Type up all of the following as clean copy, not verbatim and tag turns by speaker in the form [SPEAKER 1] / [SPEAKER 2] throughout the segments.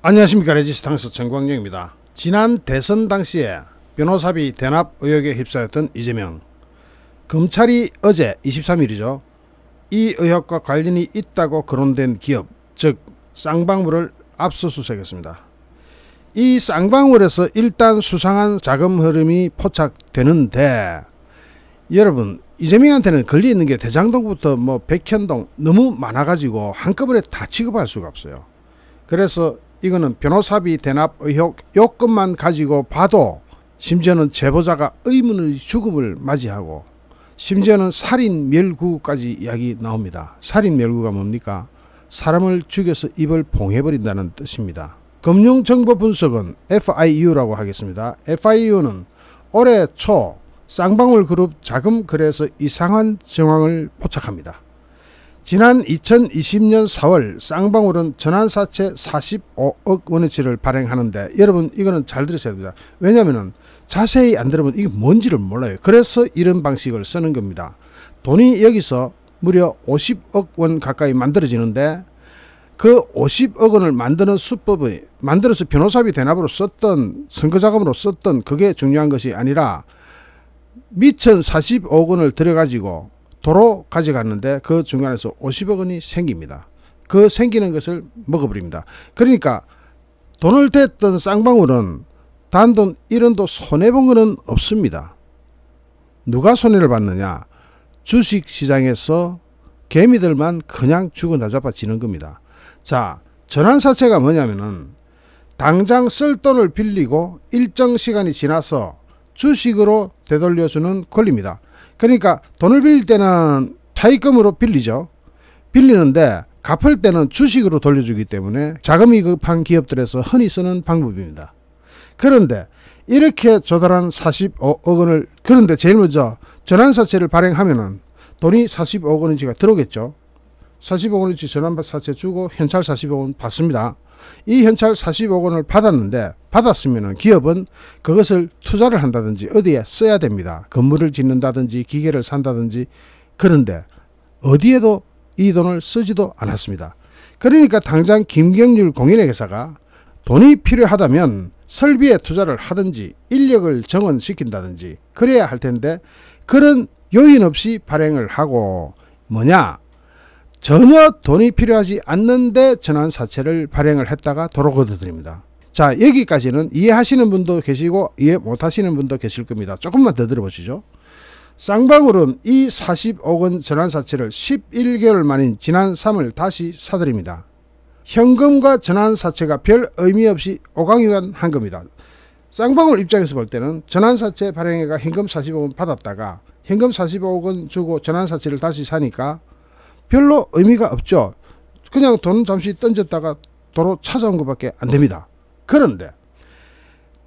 [SPEAKER 1] 안녕하십니까. 레지스탕스 정광영입니다. 지난 대선 당시에 변호사비 대납 의혹에 휩싸였던 이재명, 검찰이 어제 23일이죠. 이 의혹과 관련이 있다고 거론된 기업, 즉 쌍방울을 압수수색했습니다. 이 쌍방울에서 일단 수상한 자금 흐름이 포착되는데, 여러분, 이재명한테는 걸려있는 게 대장동부터 백현동 너무 많아가지고 한꺼번에 다 취급할 수가 없어요. 그래서 이거는 변호사비 대납 의혹 요건만 가지고 봐도 심지어는 제보자가 의문의 죽음을 맞이하고 심지어는 살인 멸구까지 이야기 나옵니다. 살인 멸구가 뭡니까? 사람을 죽여서 입을 봉해버린다는 뜻입니다. 금융정보분석은 FIU라고 하겠습니다. FIU는 올해 초 쌍방울 그룹 자금 거래에서 이상한 정황을 포착합니다. 지난 2020년 4월 쌍방울은 전환사채 45억 원어치를 발행하는데, 여러분 이거는 잘 들으셔야 됩니다. 왜냐하면 자세히 안 들으면 이게 뭔지를 몰라요. 그래서 이런 방식을 쓰는 겁니다. 돈이 여기서 무려 50억 원 가까이 만들어지는데, 그 50억 원을 만드는 수법이 만들어서 변호사비 대납으로 썼던, 선거자금으로 썼던 그게 중요한 것이 아니라 미천 40억 원을 들여가지고 도로 가져갔는데 그 중간에서 50억 원이 생깁니다. 그 생기는 것을 먹어버립니다. 그러니까 돈을 댔던 쌍방울은 단돈 1원도 손해본 것은 없습니다. 누가 손해를 봤느냐? 주식시장에서 개미들만 그냥 죽어 나자빠지는 겁니다. 자, 전환사채가 뭐냐면은 당장 쓸 돈을 빌리고 일정 시간이 지나서 주식으로 되돌려주는 권리입니다. 그러니까 돈을 빌릴 때는 차입금으로 빌리죠. 빌리는데 갚을 때는 주식으로 돌려주기 때문에 자금이 급한 기업들에서 흔히 쓰는 방법입니다. 그런데 이렇게 조달한 45억 원을, 그런데 제일 먼저 전환사채를 발행하면은 돈이 45억 원어치가 들어오겠죠. 40억 원어치 전환사채 주고 현찰 40억 원 받습니다. 이 현찰 40억 원을 받았는데, 받았으면 기업은 그것을 투자를 한다든지 어디에 써야 됩니다. 건물을 짓는다든지 기계를 산다든지. 그런데 어디에도 이 돈을 쓰지도 않았습니다. 그러니까 당장 김경률 공인회계사가 돈이 필요하다면 설비에 투자를 하든지 인력을 정원시킨다든지 그래야 할 텐데, 그런 요인 없이 발행을 하고 뭐냐? 전혀 돈이 필요하지 않는데 전환사채를 발행을 했다가 도로 걷어들입니다. 자, 여기까지는 이해하시는 분도 계시고 이해 못하시는 분도 계실 겁니다. 조금만 더 들어보시죠. 쌍방울은 이 40억 원 전환사채를 11개월 만인 지난 3월 다시 사들입니다. 현금과 전환사채가 별 의미 없이 오강유한한 겁니다. 쌍방울 입장에서 볼 때는 전환사채 발행회가 현금 40억 원 받았다가 현금 40억 원 주고 전환사채를 다시 사니까 별로 의미가 없죠. 그냥 돈 잠시 던졌다가 도로 찾아온 것밖에 안 됩니다. 그런데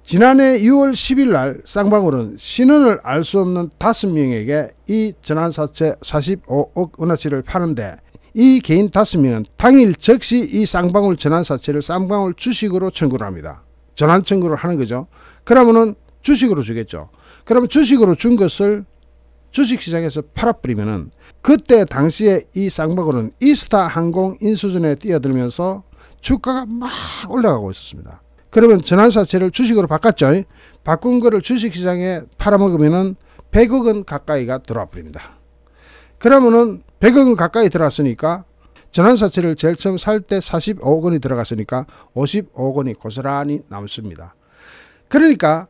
[SPEAKER 1] 지난해 6월 10일 날 쌍방울은 신원을 알 수 없는 5명에게 이 전환사채 45억 원어치를 파는데, 이 개인 5명은 당일 즉시 이 쌍방울 전환사채를 쌍방울 주식으로 청구를 합니다. 전환 청구를 하는 거죠. 그러면은 주식으로 주겠죠. 그러면 주식으로 준 것을 주식시장에서 팔아버리면은, 그때 당시에 이 쌍방울은 이스타 항공 인수전에 뛰어들면서 주가가 막 올라가고 있었습니다. 그러면 전환사채를 주식으로 바꿨죠. 바꾼 거를 주식시장에 팔아먹으면은 100억 원 가까이가 들어와 버립니다. 그러면은 100억 원 가까이 들어왔으니까 전환사채를 제일 처음 살 때 45억 원이 들어갔으니까 55억 원이 고스란히 남습니다. 그러니까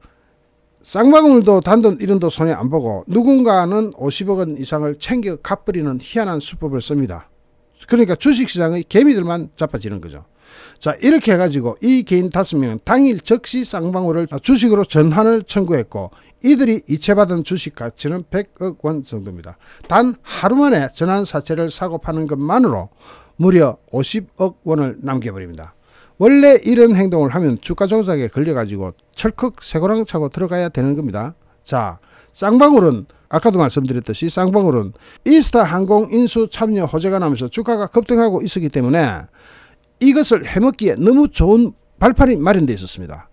[SPEAKER 1] 쌍방울도 단돈 1원도 손해 안 보고 누군가는 50억 원 이상을 챙겨 갚으리는 희한한 수법을 씁니다. 그러니까 주식시장의 개미들만 자빠지는 거죠. 자, 이렇게 해가지고 이 개인 5명은 당일 즉시 쌍방울을 주식으로 전환을 청구했고, 이들이 이체받은 주식 가치는 100억 원 정도입니다. 단 하루 만에 전환사채를 사고 파는 것만으로 무려 50억 원을 남겨버립니다. 원래 이런 행동을 하면 주가 조작에 걸려가지고 철컥 쇠고랑 차고 들어가야 되는 겁니다. 자, 쌍방울은 아까도 말씀드렸듯이 쌍방울은 이스타 항공 인수 참여 호재가 나면서 주가가 급등하고 있었기 때문에 이것을 해먹기에 너무 좋은 발판이 마련되어 있었습니다.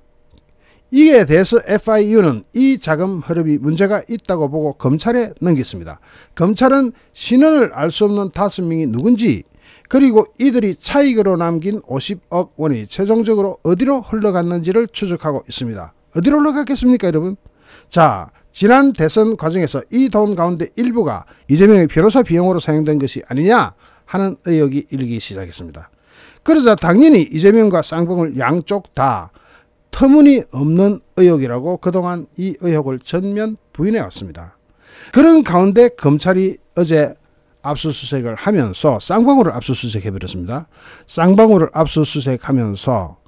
[SPEAKER 1] 이에 대해서 FIU는 이 자금 흐름이 문제가 있다고 보고 검찰에 넘겼습니다. 검찰은 신원을 알 수 없는 5명이 누군지, 그리고 이들이 차익으로 남긴 50억 원이 최종적으로 어디로 흘러갔는지를 추적하고 있습니다. 어디로 흘러갔겠습니까, 여러분? 자, 지난 대선 과정에서 이 돈 가운데 일부가 이재명의 변호사 비용으로 사용된 것이 아니냐 하는 의혹이 일기 시작했습니다. 그러자 당연히 이재명과 쌍방울 양쪽 다 터무니없는 의혹이라고 그동안 이 의혹을 전면 부인해 왔습니다. 그런 가운데 검찰이 어제 압수수색을 하면서 쌍방울을 압수수색해버렸습니다. 쌍방울을 압수수색하면서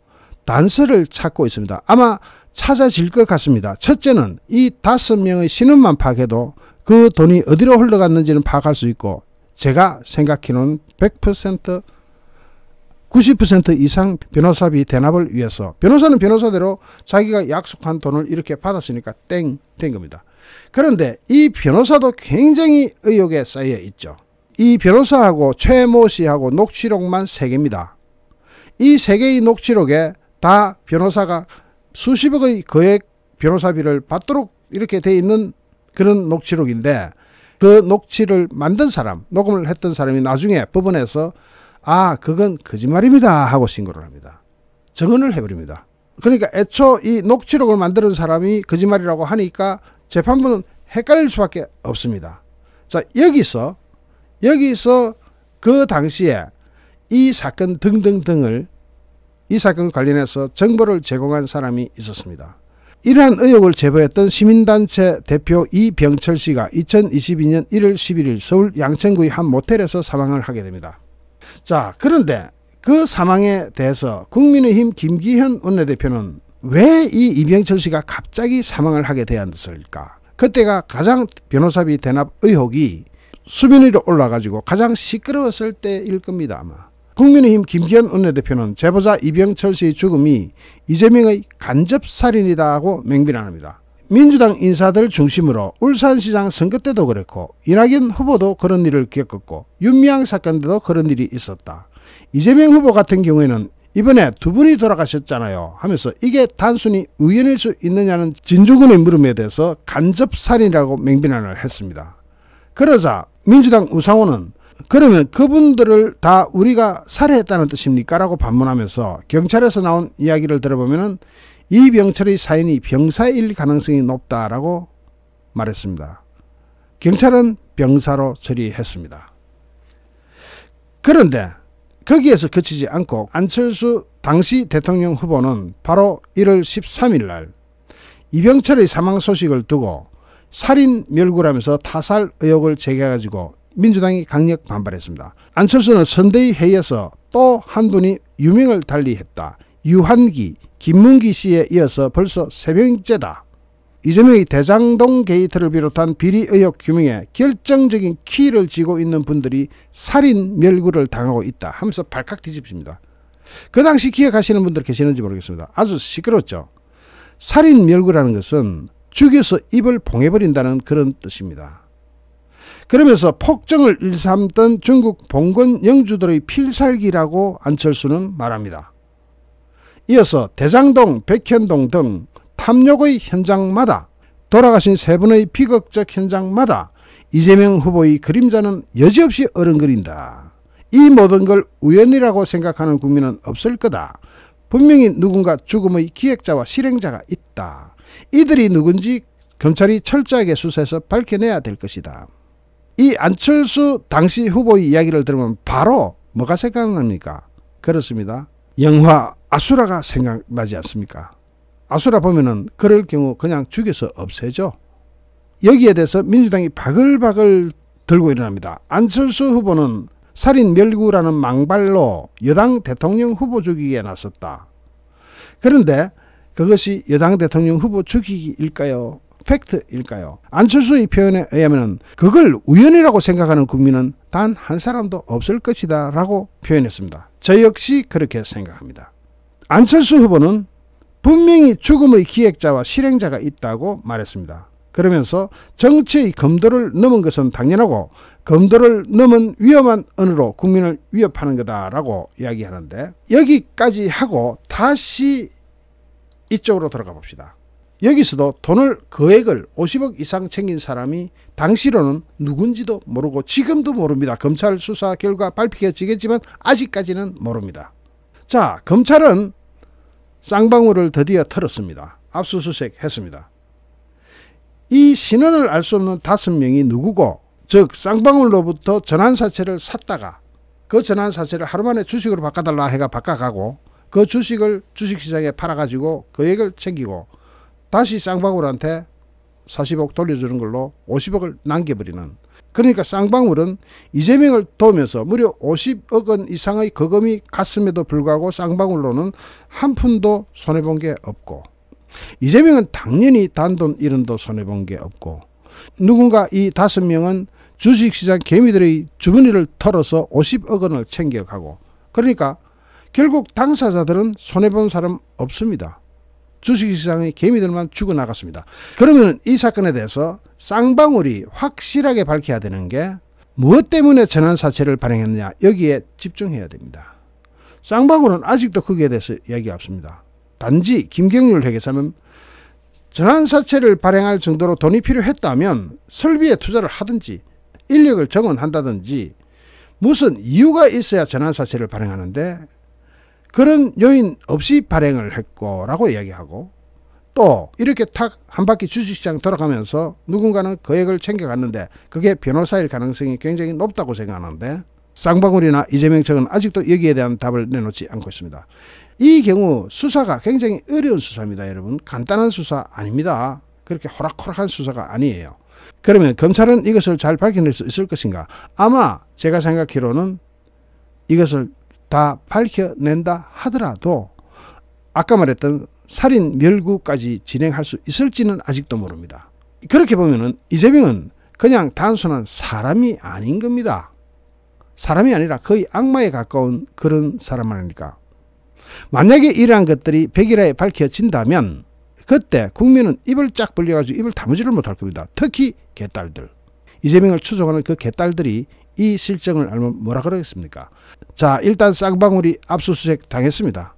[SPEAKER 1] 단서를 찾고 있습니다. 아마 찾아질 것 같습니다. 첫째는 이 5명의 신원만 파악해도 그 돈이 어디로 흘러갔는지는 파악할 수 있고, 제가 생각해놓은 100% 90% 이상 변호사비 대납을 위해서, 변호사는 변호사대로 자기가 약속한 돈을 이렇게 받았으니까 땡 된 겁니다. 그런데 이 변호사도 굉장히 의혹에 쌓여 있죠. 이 변호사하고 최모 씨하고 녹취록만 3개입니다. 이 3개의 녹취록에 다 변호사가 수십억의 거액 변호사비를 받도록 이렇게 돼 있는 그런 녹취록인데, 그 녹취를 만든 사람, 녹음을 했던 사람이 나중에 법원에서 아, 그건 거짓말입니다 하고 신고를 합니다. 증언을 해버립니다. 그러니까 애초 이 녹취록을 만드는 사람이 거짓말이라고 하니까 재판부는 헷갈릴 수밖에 없습니다. 자, 여기서 그 당시에 이 사건 등등등을, 이 사건 관련해서 정보를 제공한 사람이 있었습니다. 이러한 의혹을 제보했던 시민단체 대표 이병철 씨가 2022년 1월 11일 서울 양천구의 한 모텔에서 사망을 하게 됩니다. 자, 그런데 그 사망에 대해서 국민의힘 김기현 원내대표는 왜 이 이병철 씨가 갑자기 사망을 하게 되었을까? 그때가 가장 변호사비 대납 의혹이 수면 위로 올라가지고 가장 시끄러웠을 때일 겁니다, 아마. 국민의힘 김기현 원내대표는 제보자 이병철 씨의 죽음이 이재명의 간접살인이다 고 맹비난합니다. 민주당 인사들 중심으로 울산시장 선거 때도 그랬고, 이낙연 후보도 그런 일을 겪었고, 윤미향 사건 때도 그런 일이 있었다. 이재명 후보 같은 경우에는 이번에 2분이 돌아가셨잖아요 하면서 이게 단순히 우연일 수 있느냐는 진중권의 물음에 대해서 간접살인이라고 맹비난을 했습니다. 그러자 민주당 우상호는 그러면 그분들을 다 우리가 살해했다는 뜻입니까? 라고 반문하면서 경찰에서 나온 이야기를 들어보면 이병철의 사인이 병사일 가능성이 높다라고 말했습니다. 경찰은 병사로 처리했습니다. 그런데 거기에서 그치지 않고 안철수 당시 대통령 후보는 바로 1월 13일 날 이병철의 사망 소식을 두고 살인 멸구라면서 타살 의혹을 제기해가지고 민주당이 강력 반발했습니다. 안철수는 선대위 회의에서 또 한 분이 유명을 달리했다. 유한기, 김문기 씨에 이어서 벌써 3명째다. 이재명의 대장동 게이트를 비롯한 비리 의혹 규명에 결정적인 키를 쥐고 있는 분들이 살인 멸구를 당하고 있다 하면서 발칵 뒤집습니다. 그 당시 기억하시는 분들 계시는지 모르겠습니다. 아주 시끄러웠죠. 살인 멸구라는 것은 죽여서 입을 봉해버린다는 그런 뜻입니다. 그러면서 폭정을 일삼던 중국 봉건 영주들의 필살기라고 안철수는 말합니다. 이어서 대장동, 백현동 등 탐욕의 현장마다, 돌아가신 3분의 비극적 현장마다 이재명 후보의 그림자는 여지없이 어른거린다. 이 모든 걸 우연이라고 생각하는 국민은 없을 거다. 분명히 누군가 죽음의 기획자와 실행자가 있다. 이들이 누군지 검찰이 철저하게 수사해서 밝혀내야 될 것이다. 이 안철수 당시 후보의 이야기를 들으면 바로 뭐가 생각납니까? 그렇습니다. 영화 아수라가 생각나지 않습니까? 아수라 보면은 그럴 경우 그냥 죽여서 없애죠. 여기에 대해서 민주당이 바글바글 들고 일어납니다. 안철수 후보는 살인 멸구라는 망발로 여당 대통령 후보 죽이기에 나섰다. 그런데 그것이 여당 대통령 후보 죽이기일까요? 팩트일까요? 안철수의 표현에 의하면 그걸 우연이라고 생각하는 국민은 단 한 사람도 없을 것이다 라고 표현했습니다. 저 역시 그렇게 생각합니다. 안철수 후보는 분명히 죽음의 기획자와 실행자가 있다고 말했습니다. 그러면서 정치의 검도를 넘은 것은 당연하고 검도를 넘은 위험한 언어로 국민을 위협하는 거다라고 이야기하는데, 여기까지 하고 다시 이쪽으로 돌아가 봅시다. 여기서도 돈을 거액을 50억 이상 챙긴 사람이 당시로는 누군지도 모르고 지금도 모릅니다. 검찰 수사 결과 밝혀지겠지만 아직까지는 모릅니다. 자, 검찰은 쌍방울을 드디어 털었습니다. 압수수색 했습니다. 이 신원을 알 수 없는 5명이 누구고, 즉 쌍방울로부터 전환사채를 샀다가 그 전환사채를 하루 만에 주식으로 바꿔달라 해가 바꿔가고 그 주식을 주식시장에 팔아가지고 거액을 챙기고 다시 쌍방울한테 40억 돌려주는 걸로 50억을 남겨버리는, 그러니까 쌍방울은 이재명을 도우면서 무려 50억 원 이상의 거금이 갔음에도 불구하고 쌍방울로는 한 푼도 손해본 게 없고, 이재명은 당연히 단돈 1원도 손해본 게 없고, 누군가 이 5명은 주식시장 개미들의 주머니를 털어서 50억 원을 챙겨가고, 그러니까 결국 당사자들은 손해본 사람 없습니다. 주식시장의 개미들만 죽어나갔습니다. 그러면 이 사건에 대해서 쌍방울이 확실하게 밝혀야 되는 게 무엇 때문에 전환사채를 발행했느냐, 여기에 집중해야 됩니다. 쌍방울은 아직도 거기에 대해서 이야기가 없습니다. 단지 김경률 회계사는 전환사채를 발행할 정도로 돈이 필요했다면 설비에 투자를 하든지 인력을 정원한다든지 무슨 이유가 있어야 전환사채를 발행하는데 그런 요인 없이 발행을 했고 라고 이야기하고, 또 이렇게 탁 한 바퀴 주식시장 돌아가면서 누군가는 거액을 챙겨갔는데 그게 변호사일 가능성이 굉장히 높다고 생각하는데 쌍방울이나 이재명 측은 아직도 여기에 대한 답을 내놓지 않고 있습니다. 이 경우 수사가 굉장히 어려운 수사입니다. 여러분, 간단한 수사 아닙니다. 그렇게 호락호락한 수사가 아니에요. 그러면 검찰은 이것을 잘 밝혀낼 수 있을 것인가? 아마 제가 생각하기로는 이것을 다 밝혀낸다 하더라도 아까 말했던 살인 멸구까지 진행할 수 있을지는 아직도 모릅니다. 그렇게 보면은 이재명은 그냥 단순한 사람이 아닌 겁니다. 사람이 아니라 거의 악마에 가까운 그런 사람 아닙니까? 만약에 이러한 것들이 100일에 밝혀진다면 그때 국민은 입을 쫙 벌려가지고 입을 다무지를 못할 겁니다. 특히 개딸들. 이재명을 추종하는 그 개딸들이 이 실정을 알면 뭐라 그러겠습니까? 자, 일단 쌍방울이 압수수색 당했습니다.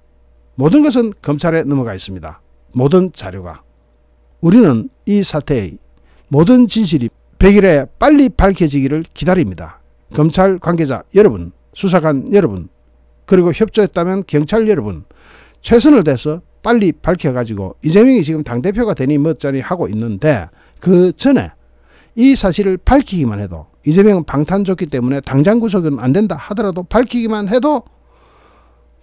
[SPEAKER 1] 모든 것은 검찰에 넘어가 있습니다. 모든 자료가. 우리는 이 사태의 모든 진실이 100일에 빨리 밝혀지기를 기다립니다. 검찰 관계자 여러분, 수사관 여러분, 그리고 협조했다면 경찰 여러분, 최선을 다해서 빨리 밝혀가지고 이재명이 지금 당대표가 되니 뭐쩌니 하고 있는데 그 전에 이 사실을 밝히기만 해도, 이재명은 방탄조끼 때문에 당장 구속은 안 된다 하더라도 밝히기만 해도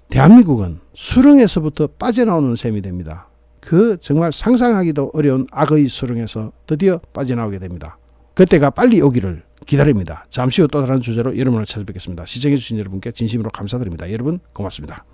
[SPEAKER 1] 대한민국은 수렁에서부터 빠져나오는 셈이 됩니다. 그 정말 상상하기도 어려운 악의 수렁에서 드디어 빠져나오게 됩니다. 그때가 빨리 오기를 기다립니다. 잠시 후 또 다른 주제로 여러분을 찾아뵙겠습니다. 시청해주신 여러분께 진심으로 감사드립니다. 여러분 고맙습니다.